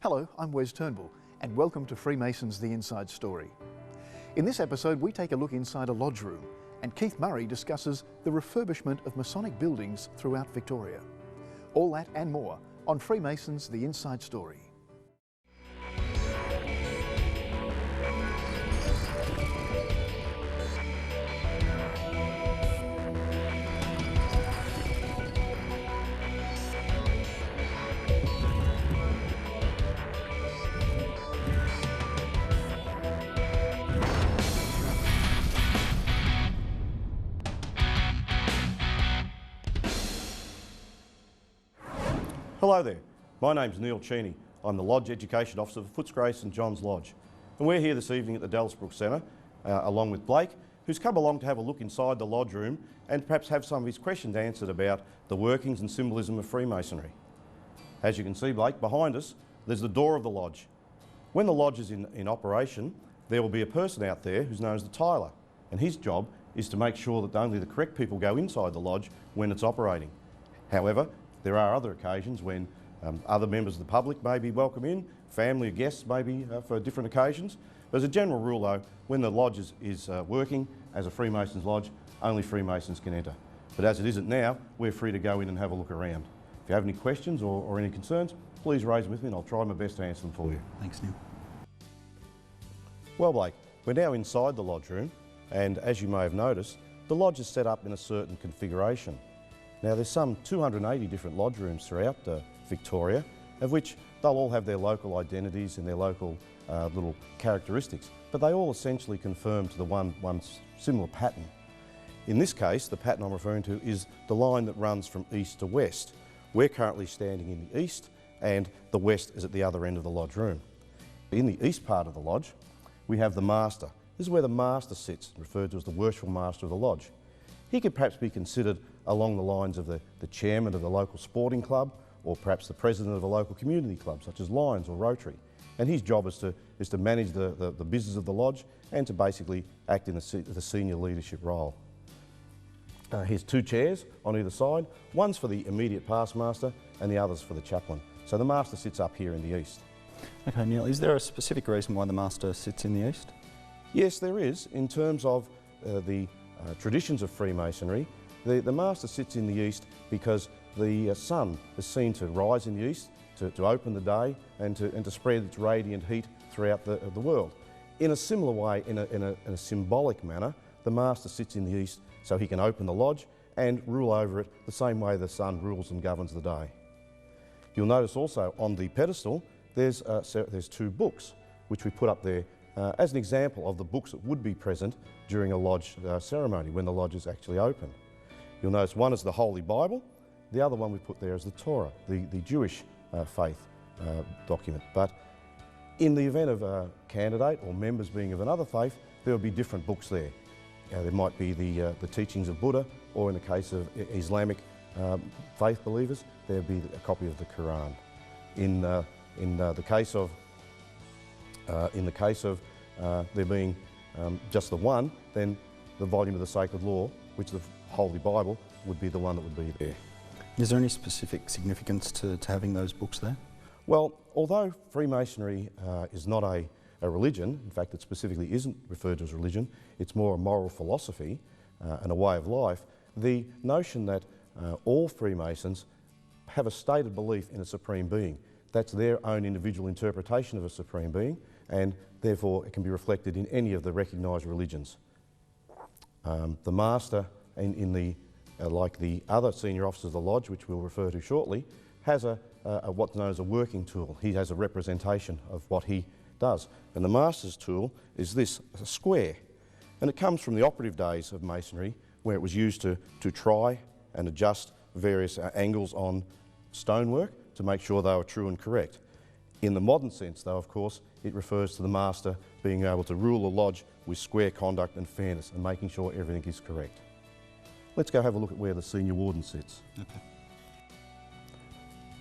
Hello, I'm Wes Turnbull, and welcome to Freemasons The Inside Story. In this episode, we take a look inside a lodge room, and Keith Murray discusses the refurbishment of Masonic buildings throughout Victoria. All that and more on Freemasons The Inside Story. Hello there, my name's Neil Cheney. I'm the Lodge Education Officer for Footscray St John's Lodge. And we're here this evening at the Dallasbrook Centre, along with Blake, who's come along to have a look inside the lodge room and perhaps have some of his questions answered about the workings and symbolism of Freemasonry. As you can see, Blake, behind us, there's the door of the lodge. When the lodge is in operation, there will be a person out there who's known as the tiler, and his job is to make sure that only the correct people go inside the lodge when it's operating. However, there are other occasions when other members of the public may be welcome in, family or guests maybe for different occasions. But as a general rule though, when the lodge is working as a Freemasons lodge, only Freemasons can enter. But as it isn't now, we're free to go in and have a look around. If you have any questions or any concerns, please raise them with me and I'll try my best to answer them for you. Thanks, Neil. Well, Blake, we're now inside the lodge room, and as you may have noticed, the lodge is set up in a certain configuration. Now there's some 280 different lodge rooms throughout Victoria, of which they'll all have their local identities and their local little characteristics, but they all essentially conform to the one similar pattern. In this case, the pattern I'm referring to is the line that runs from east to west. We're currently standing in the east, and the west is at the other end of the lodge room. In the east part of the lodge, we have the master. This is where the master sits, referred to as the worshipful master of the lodge. He could perhaps be considered along the lines of the chairman of the local sporting club, or perhaps the president of a local community club such as Lions or Rotary. And his job is to manage the business of the lodge and to basically act in the senior leadership role. Here's two chairs on either side. One's for the immediate past master and the other's for the chaplain. So the master sits up here in the east. Okay, Neil, is there a specific reason why the master sits in the east? Yes, there is. In terms of the traditions of Freemasonry, the master sits in the east because the sun is seen to rise in the east, to open the day and to spread its radiant heat throughout the world. In a similar way, in a symbolic manner, the master sits in the east so he can open the lodge and rule over it the same way the sun rules and governs the day. You'll notice also on the pedestal there's two books which we put up there as an example of the books that would be present during a lodge ceremony when the lodge is actually open. You'll notice one is the Holy Bible, the other one we put there is the Torah, the Jewish faith document. But in the event of a candidate or members being of another faith, there will be different books there. There might be the teachings of Buddha, or in the case of Islamic faith believers, there will be a copy of the Quran. In the case of there being just the one, then the volume of the Sacred Law, which is the Holy Bible, would be the one that would be there. Is there any specific significance to having those books there? Well, although Freemasonry is not a religion, in fact it specifically isn't referred to as religion, it's more a moral philosophy and a way of life, the notion that all Freemasons have a stated belief in a Supreme Being. That's their own individual interpretation of a Supreme Being, and therefore it can be reflected in any of the recognised religions. The master, like the other senior officers of the lodge, which we'll refer to shortly, has what's known as a working tool. He has a representation of what he does. And the master's tool is this, a square. And it comes from the operative days of Masonry, where it was used to try and adjust various angles on stonework to make sure they were true and correct. In the modern sense, though, of course, it refers to the master being able to rule the lodge with square conduct and fairness and making sure everything is correct. Let's go have a look at where the senior warden sits. Okay.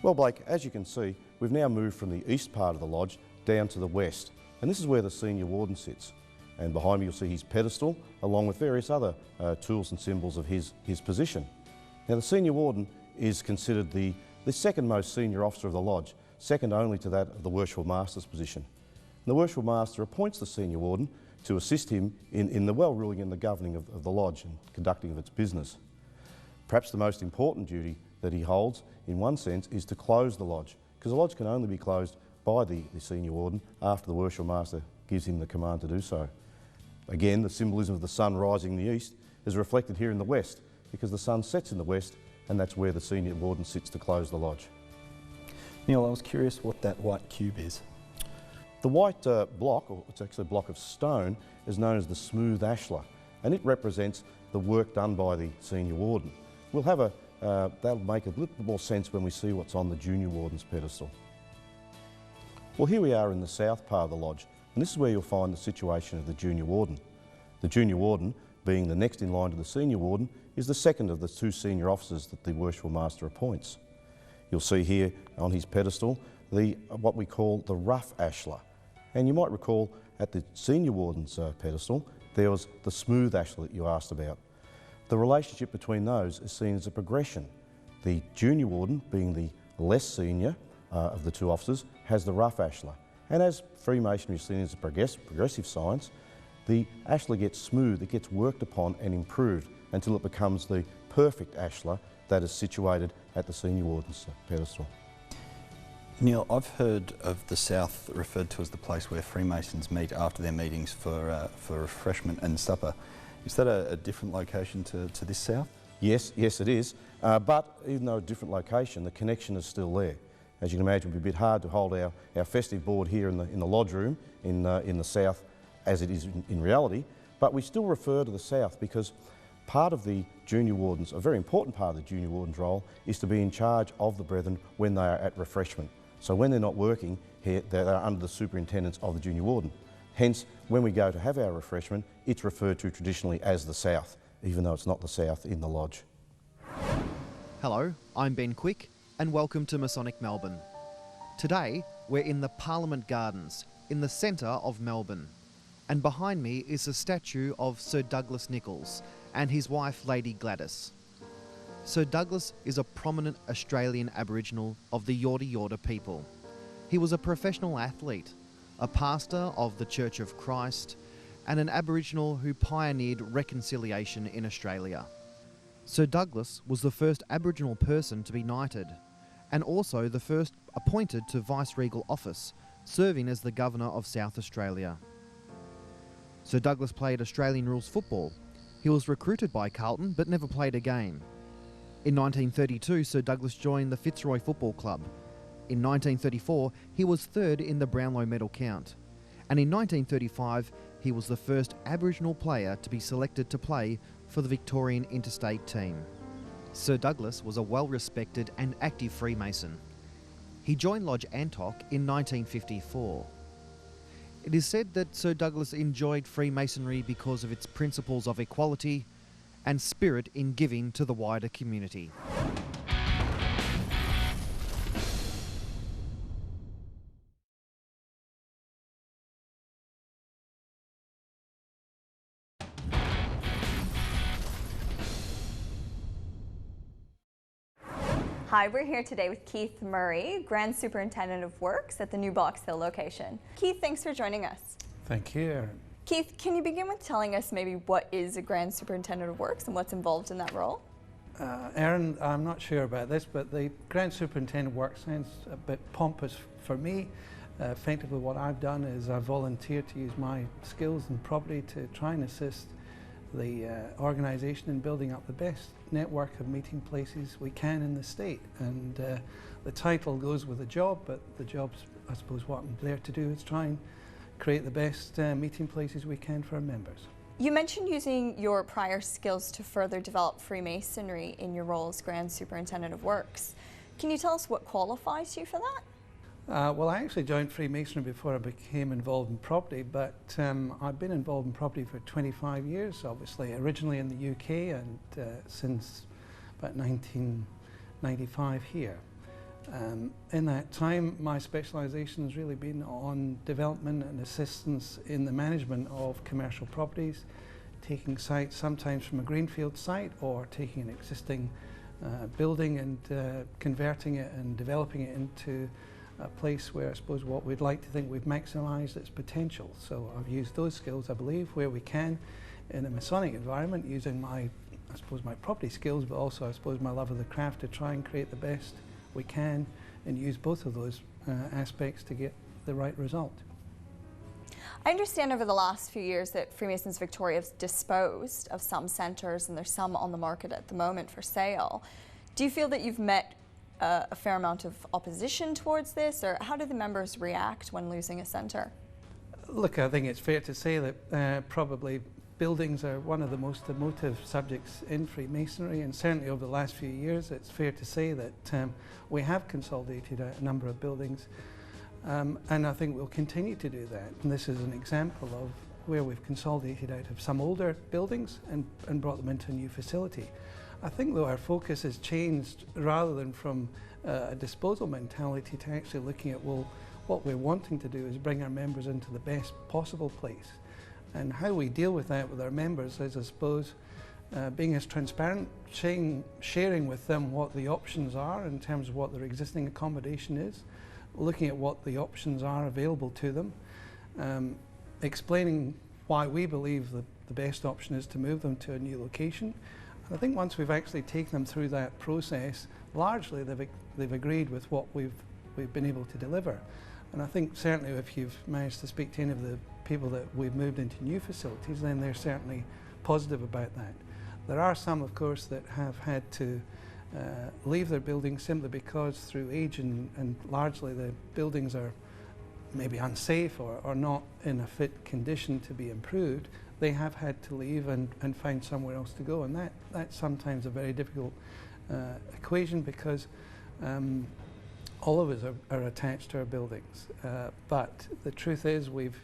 Well, Blake, as you can see, we've now moved from the east part of the lodge down to the west, and this is where the senior warden sits. And behind me you'll see his pedestal, along with various other tools and symbols of his position. Now, the senior warden is considered the second most senior officer of the lodge, second only to that of the Worshipful Master's position. And the Worshipful Master appoints the Senior Warden to assist him in the well-ruling and the governing of the Lodge and conducting of its business. Perhaps the most important duty that he holds, in one sense, is to close the Lodge, because the Lodge can only be closed by the Senior Warden after the Worshipful Master gives him the command to do so. Again, the symbolism of the sun rising in the east is reflected here in the west, because the sun sets in the west, and that's where the Senior Warden sits to close the Lodge. Neil, I was curious what that white cube is. The white block, or it's actually a block of stone, is known as the smooth ashlar, and it represents the work done by the Senior Warden. We'll have that'll make a little bit more sense when we see what's on the Junior Warden's pedestal. Well, here we are in the south part of the Lodge, and this is where you'll find the situation of the Junior Warden. The Junior Warden, being the next in line to the Senior Warden, is the second of the two senior officers that the Worshipful Master appoints. You'll see here on his pedestal what we call the rough ashlar. And you might recall at the Senior Warden's pedestal, there was the smooth ashlar that you asked about. The relationship between those is seen as a progression. The Junior Warden, being the less senior of the two officers, has the rough ashlar. And as Freemasonry is seen as a progressive science, the ashlar gets smooth, it gets worked upon and improved until it becomes the perfect ashlar that is situated at the Senior Warden's pedestal. Neil, I've heard of the South referred to as the place where Freemasons meet after their meetings for refreshment and supper. Is that a different location to this South? Yes, it is. But even though a different location, the connection is still there. As you can imagine, it would be a bit hard to hold our festive board here in the lodge room in the South as it is in reality. But we still refer to the South because part of the Junior Warden's, a very important part of the Junior Warden's role, is to be in charge of the brethren when they are at refreshment. So when they're not working here, they're under the superintendence of the Junior Warden. Hence, when we go to have our refreshment, it's referred to traditionally as the South, even though it's not the South in the lodge. Hello, I'm Ben Quick, and welcome to Masonic Melbourne. Today, we're in the Parliament Gardens, in the centre of Melbourne. And behind me is a statue of Sir Douglas Nicholls and his wife, Lady Gladys. Sir Douglas is a prominent Australian Aboriginal of the Yorta Yorta people. He was a professional athlete, a pastor of the Church of Christ, and an Aboriginal who pioneered reconciliation in Australia. Sir Douglas was the first Aboriginal person to be knighted, and also the first appointed to viceregal office, serving as the Governor of South Australia. Sir Douglas played Australian rules football. He was recruited by Carlton but never played a game. In 1932, Sir Douglas joined the Fitzroy Football Club. In 1934, he was third in the Brownlow medal count. And in 1935, he was the first Aboriginal player to be selected to play for the Victorian interstate team. Sir Douglas was a well-respected and active Freemason. He joined Lodge Antoc in 1954. It is said that Sir Douglas enjoyed Freemasonry because of its principles of equality and spirit in giving to the wider community. Hi, we're here today with Keith Murray, Grand Superintendent of Works at the new Box Hill location. Keith, thanks for joining us. Thank you, Erin. Keith, can you begin with telling us maybe what is a Grand Superintendent of Works and what's involved in that role? Erin, I'm not sure about this, but the Grand Superintendent of Works sounds a bit pompous for me. Effectively what I've done is I've volunteered to use my skills and property to try and assist the organisation in building up the best network of meeting places we can in the state. And the title goes with the job, but the job's, I suppose, what I'm there to do is try and create the best meeting places we can for our members. You mentioned using your prior skills to further develop Freemasonry in your role as Grand Superintendent of Works. Can you tell us what qualifies you for that? Well, I actually joined Freemasonry before I became involved in property, but I've been involved in property for 25 years, obviously, originally in the UK and since about 1995 here. In that time, my specialisation has really been on development and assistance in the management of commercial properties, taking sites sometimes from a greenfield site or taking an existing building and converting it and developing it into a place where I suppose what we'd like to think we've maximised its potential. So I've used those skills, I believe, where we can in a Masonic environment, using my property skills, but also I suppose my love of the craft to try and create the best we can and use both of those aspects to get the right result. I understand over the last few years that Freemasons Victoria has disposed of some centres, and there's some on the market at the moment for sale. Do you feel that you've met a fair amount of opposition towards this, or how do the members react when losing a centre? Look, I think it's fair to say that probably buildings are one of the most emotive subjects in Freemasonry, and certainly over the last few years it's fair to say that we have consolidated a number of buildings, and I think we'll continue to do that. And this is an example of where we've consolidated out of some older buildings and brought them into a new facility. I think though our focus has changed, rather than from a disposal mentality to actually looking at, well, what we're wanting to do is bring our members into the best possible place. And how we deal with that with our members is, I suppose, being as transparent, sharing with them what the options are in terms of what their existing accommodation is, looking at what the options are available to them, explaining why we believe that the best option is to move them to a new location. And I think once we've actually taken them through that process, largely they've agreed with what we've been able to deliver. And I think certainly if you've managed to speak to any of the people that we've moved into new facilities, then they're certainly positive about that. There are some, of course, that have had to leave their buildings simply because through age and largely the buildings are maybe unsafe or not in a fit condition to be improved. They have had to leave and find somewhere else to go, and that's sometimes a very difficult equation, because all of us are attached to our buildings. But the truth is we've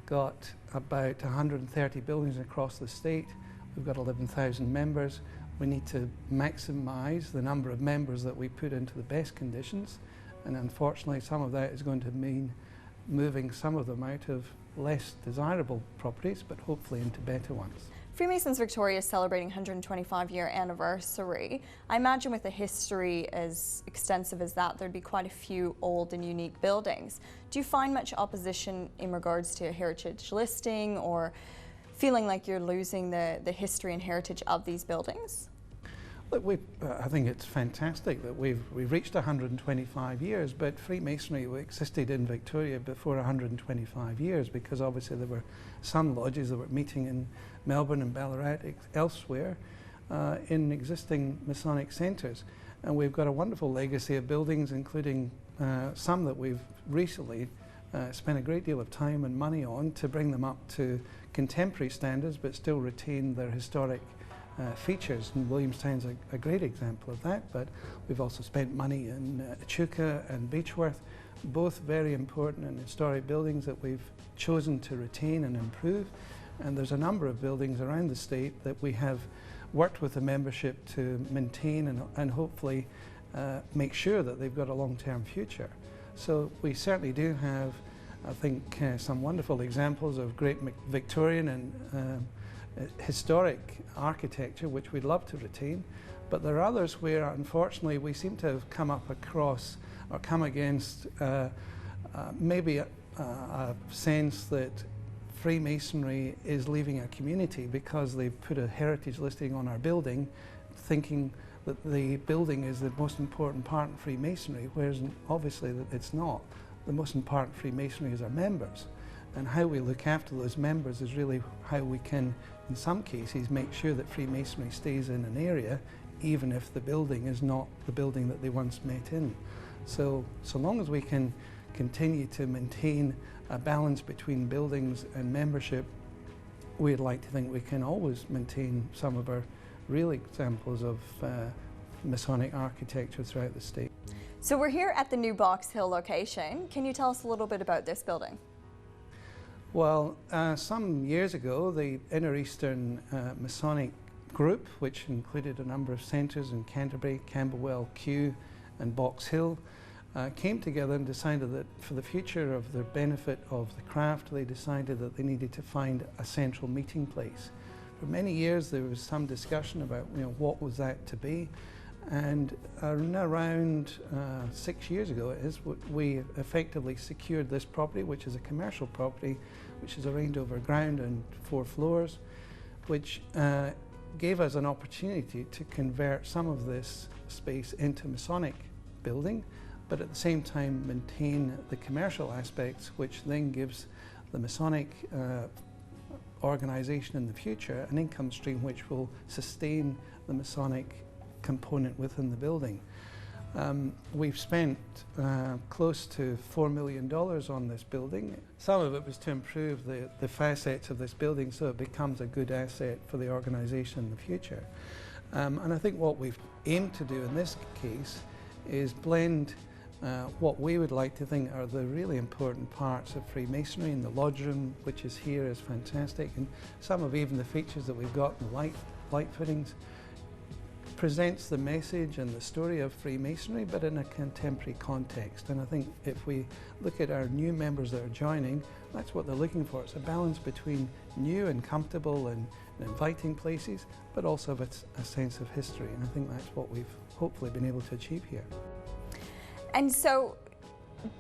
got about 130 buildings across the state. We've got 11,000 members. We need to maximise the number of members that we put into the best conditions, and unfortunately some of that is going to mean moving some of them out of less desirable properties, but hopefully into better ones. Freemasons Victoria is celebrating 125-year anniversary. I imagine with a history as extensive as that, there'd be quite a few old and unique buildings. Do you find much opposition in regards to a heritage listing, or feeling like you're losing the history and heritage of these buildings? Look, I think it's fantastic that we've reached 125 years, but Freemasonry existed in Victoria before 125 years, because obviously there were some lodges that were meeting in Melbourne and Ballarat, elsewhere, in existing Masonic centres. And we've got a wonderful legacy of buildings, including some that we've recently spent a great deal of time and money on to bring them up to contemporary standards, but still retain their historic features, and Williamstown's a great example of that. But we've also spent money in Echuca and Beechworth, both very important and historic buildings that we've chosen to retain and improve. And there's a number of buildings around the state that we have worked with the membership to maintain and hopefully make sure that they've got a long-term future. So we certainly do have, I think, some wonderful examples of great Victorian and historic architecture, which we'd love to retain, but there are others where unfortunately we seem to have come up across or come against maybe a sense that Freemasonry is leaving a community because they've put a heritage listing on our building, thinking that the building is the most important part in Freemasonry, whereas obviously it's not. The most important Freemasonry is our members, and how we look after those members is really how we can, in some cases, make sure that Freemasonry stays in an area, even if the building is not the building that they once met in. So long as we can continue to maintain a balance between buildings and membership, we'd like to think we can always maintain some of our real examples of Masonic architecture throughout the state. So we're here at the new Box Hill location. Can you tell us a little bit about this building? Well, some years ago, the Inner Eastern Masonic group, which included a number of centres in Canterbury, Camberwell, Kew and Box Hill, came together and decided that for the future of the benefit of the craft, they decided that they needed to find a central meeting place. For many years there was some discussion about what was that to be, And around 6 years ago it is, we effectively secured this property, which is a commercial property, which is arranged over ground and 4 floors, which gave us an opportunity to convert some of this space into Masonic building, but at the same time maintain the commercial aspects, which then gives the Masonic organisation in the future an income stream which will sustain the Masonic component within the building. We've spent close to $4 million on this building. Some of it was to improve the facets of this building so it becomes a good asset for the organisation in the future. And I think what we've aimed to do in this case is blend what we would like to think are the really important parts of Freemasonry, and the lodge room, which is here, is fantastic, and some of even the features that we've got in light fittings presents the message and the story of Freemasonry, but in a contemporary context. And I think if we look at our new members that are joining, that's what they're looking for. It's a balance between new and comfortable and inviting places, but also with a sense of history. And I think that's what we've hopefully been able to achieve here. And so,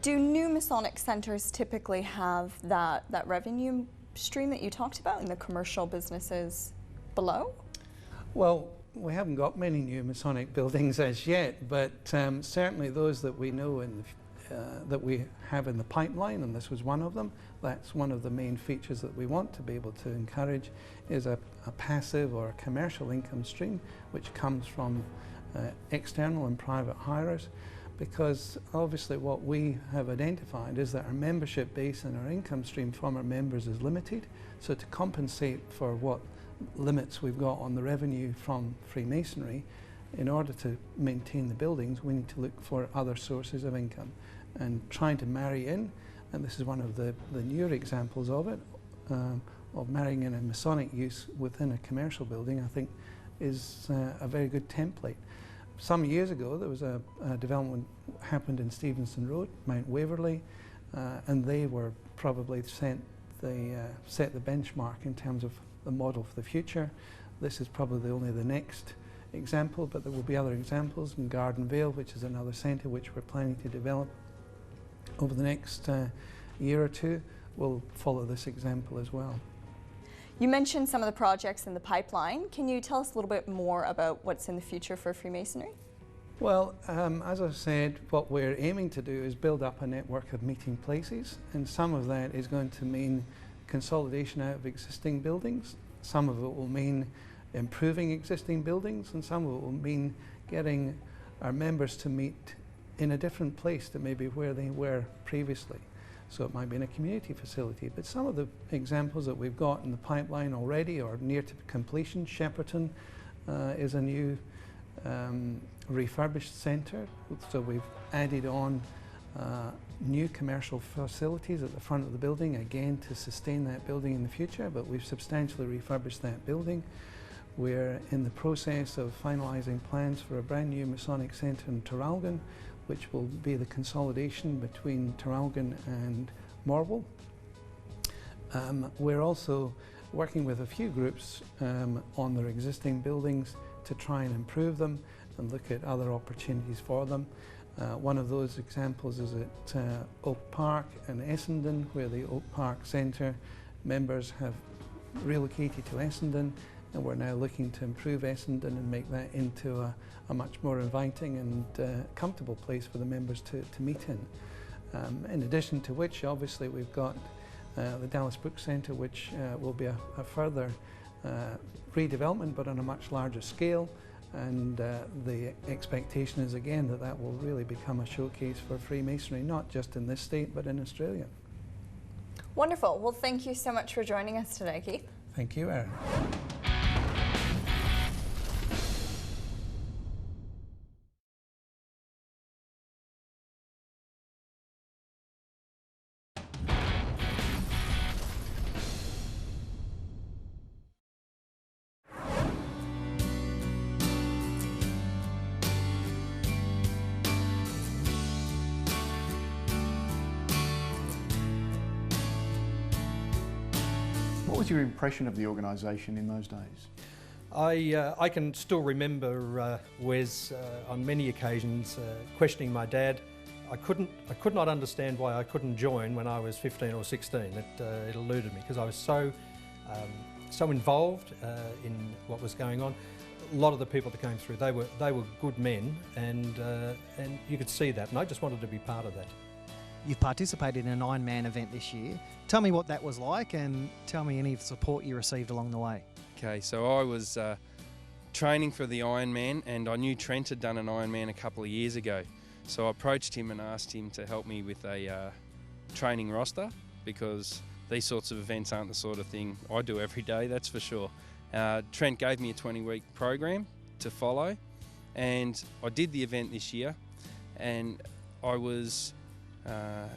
do new Masonic centres typically have that revenue stream that you talked about in the commercial businesses below? Well, we haven't got many new Masonic buildings as yet, but certainly those that we know that we have in the pipeline, and this was one of them. That's one of the main features that we want to be able to encourage, is a passive or a commercial income stream which comes from external and private hirers, because obviously what we have identified is that our membership base and our income stream from our members is limited. So to compensate for what limits we've got on the revenue from Freemasonry, in order to maintain the buildings, we need to look for other sources of income, and trying to marry in, and this is one of the newer examples of it, of marrying in a Masonic use within a commercial building, I think is a very good template. Some years ago there was a development happened in Stevenson Road, Mount Waverley, and they were probably set the benchmark in terms of the model for the future. This is probably only the next example, but there will be other examples in Garden Vale, which is another centre which we're planning to develop over the next year or two. We'll follow this example as well. You mentioned some of the projects in the pipeline. Can you tell us a little bit more about what's in the future for Freemasonry? Well, as I said, what we're aiming to do is build up a network of meeting places, and some of that is going to mean consolidation out of existing buildings. Some of it will mean improving existing buildings, and some of it will mean getting our members to meet in a different place than maybe where they were previously. So it might be in a community facility, but some of the examples that we've got in the pipeline already or near to completion, Shepperton is a new refurbished centre, so we've added on new commercial facilities at the front of the building, again to sustain that building in the future, but we've substantially refurbished that building. We're in the process of finalising plans for a brand new Masonic centre in Traralgon, which will be the consolidation between Traralgon and Morwell. We're also working with a few groups on their existing buildings to try and improve them and look at other opportunities for them. One of those examples is at Oak Park and Essendon, where the Oak Park Centre members have relocated to Essendon, and we're now looking to improve Essendon and make that into a much more inviting and comfortable place for the members to meet in. In addition to which, obviously, we've got the Dallas Brook Centre, which will be a further redevelopment, but on a much larger scale. And the expectation is again that will really become a showcase for Freemasonry, not just in this state, but in Australia. Wonderful. Well, thank you so much for joining us today, Keith. Thank you, Erin. What was your impression of the organisation in those days? I can still remember Wes on many occasions questioning my dad. I could not understand why I couldn't join when I was 15 or 16. It eluded me because I was so involved in what was going on. A lot of the people that came through, they were good men, and you could see that, and I just wanted to be part of that. You've participated in an Ironman event this year. Tell me what that was like, and tell me any support you received along the way. Okay, so I was training for the Ironman, and I knew Trent had done an Ironman a couple of years ago. So I approached him and asked him to help me with a training roster, because these sorts of events aren't the sort of thing I do every day, that's for sure. Trent gave me a 20-week program to follow, and I did the event this year, and I was,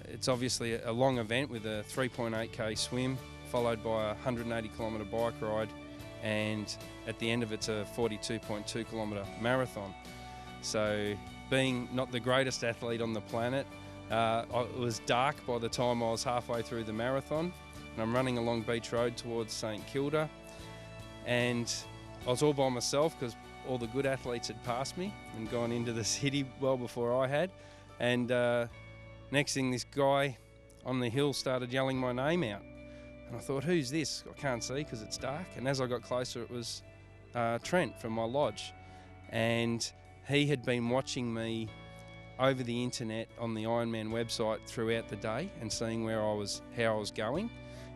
it's obviously a long event with a 3.8k swim, followed by a 180 kilometre bike ride, and at the end of it's a 42.2 kilometre marathon. So being not the greatest athlete on the planet, it was dark by the time I was halfway through the marathon, and I'm running along Beach Road towards St Kilda, and I was all by myself because all the good athletes had passed me and gone into the city well before I had, and next thing, this guy on the hill started yelling my name out, and I thought, who's this? I can't see because it's dark, and as I got closer it was Trent from my lodge, and he had been watching me over the internet on the Ironman website throughout the day and seeing how I was going,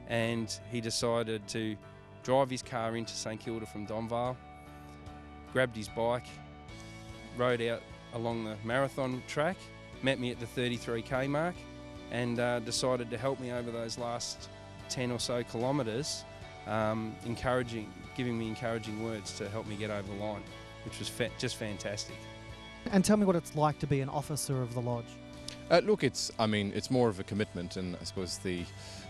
and he decided to drive his car into St Kilda from Donvale, grabbed his bike, rode out along the marathon track, met me at the 33k mark, and decided to help me over those last 10 or so kilometres, giving me encouraging words to help me get over the line, which was just fantastic. And tell me what it's like to be an officer of the lodge. Look, it's more of a commitment, and I suppose the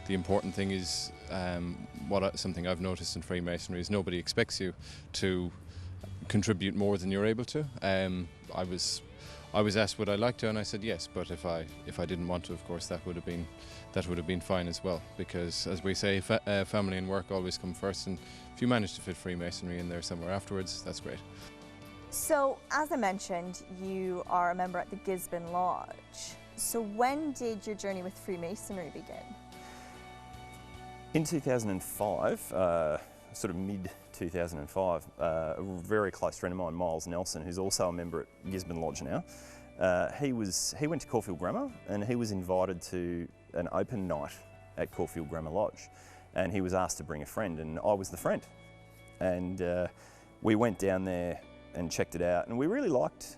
important thing is something I've noticed in Freemasonry is nobody expects you to contribute more than you're able to. I was asked would I like to, and I said yes, but if I didn't want to, of course, that would have been fine as well, because as we say, family and work always come first, and if you manage to fit Freemasonry in there somewhere afterwards, that's great. So, as I mentioned, you are a member at the Gisborne Lodge. So when did your journey with Freemasonry begin? In 2005, sort of mid-2005, a very close friend of mine, Miles Nelson, who's also a member at Gisborne Lodge now, he went to Caulfield Grammar, and he was invited to an open night at Caulfield Grammar Lodge, and he was asked to bring a friend, and I was the friend. And we went down there and checked it out, and we really liked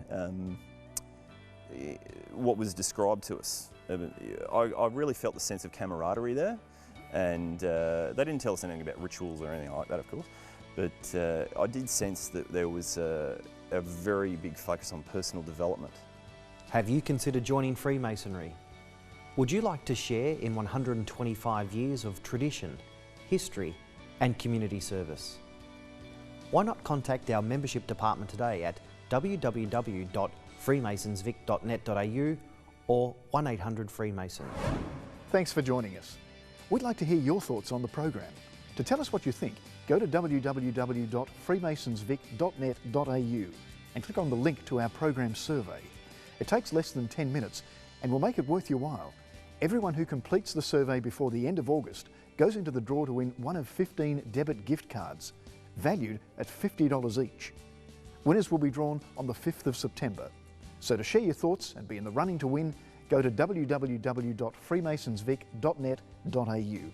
what was described to us. I really felt the sense of camaraderie there, and they didn't tell us anything about rituals or anything like that, of course, but I did sense that there was a very big focus on personal development. Have you considered joining Freemasonry? Would you like to share in 125 years of tradition, history and community service? Why not contact our membership department today at www.freemasonsvic.net.au or 1800 Freemason. Thanks for joining us. We'd like to hear your thoughts on the program. To tell us what you think, go to www.freemasonsvic.net.au and click on the link to our program survey. It takes less than 10 minutes and will make it worth your while. Everyone who completes the survey before the end of August goes into the draw to win one of 15 debit gift cards, valued at $50 each. Winners will be drawn on the 5th of September. So to share your thoughts and be in the running to win, go to www.freemasonsvic.net.au.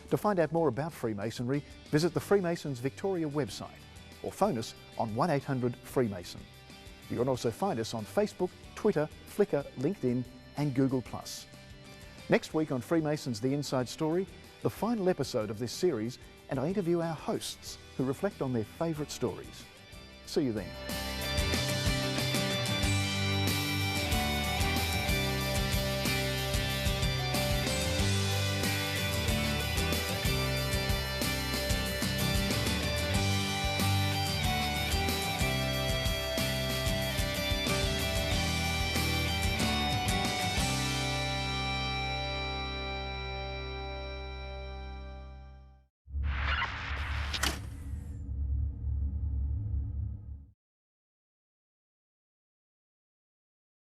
To find out more about Freemasonry, visit the Freemasons Victoria website or phone us on 1800 Freemason. You can also find us on Facebook, Twitter, Flickr, LinkedIn and Google+. Next week on Freemasons The Inside Story, the final episode of this series, and I interview our hosts who reflect on their favourite stories. See you then.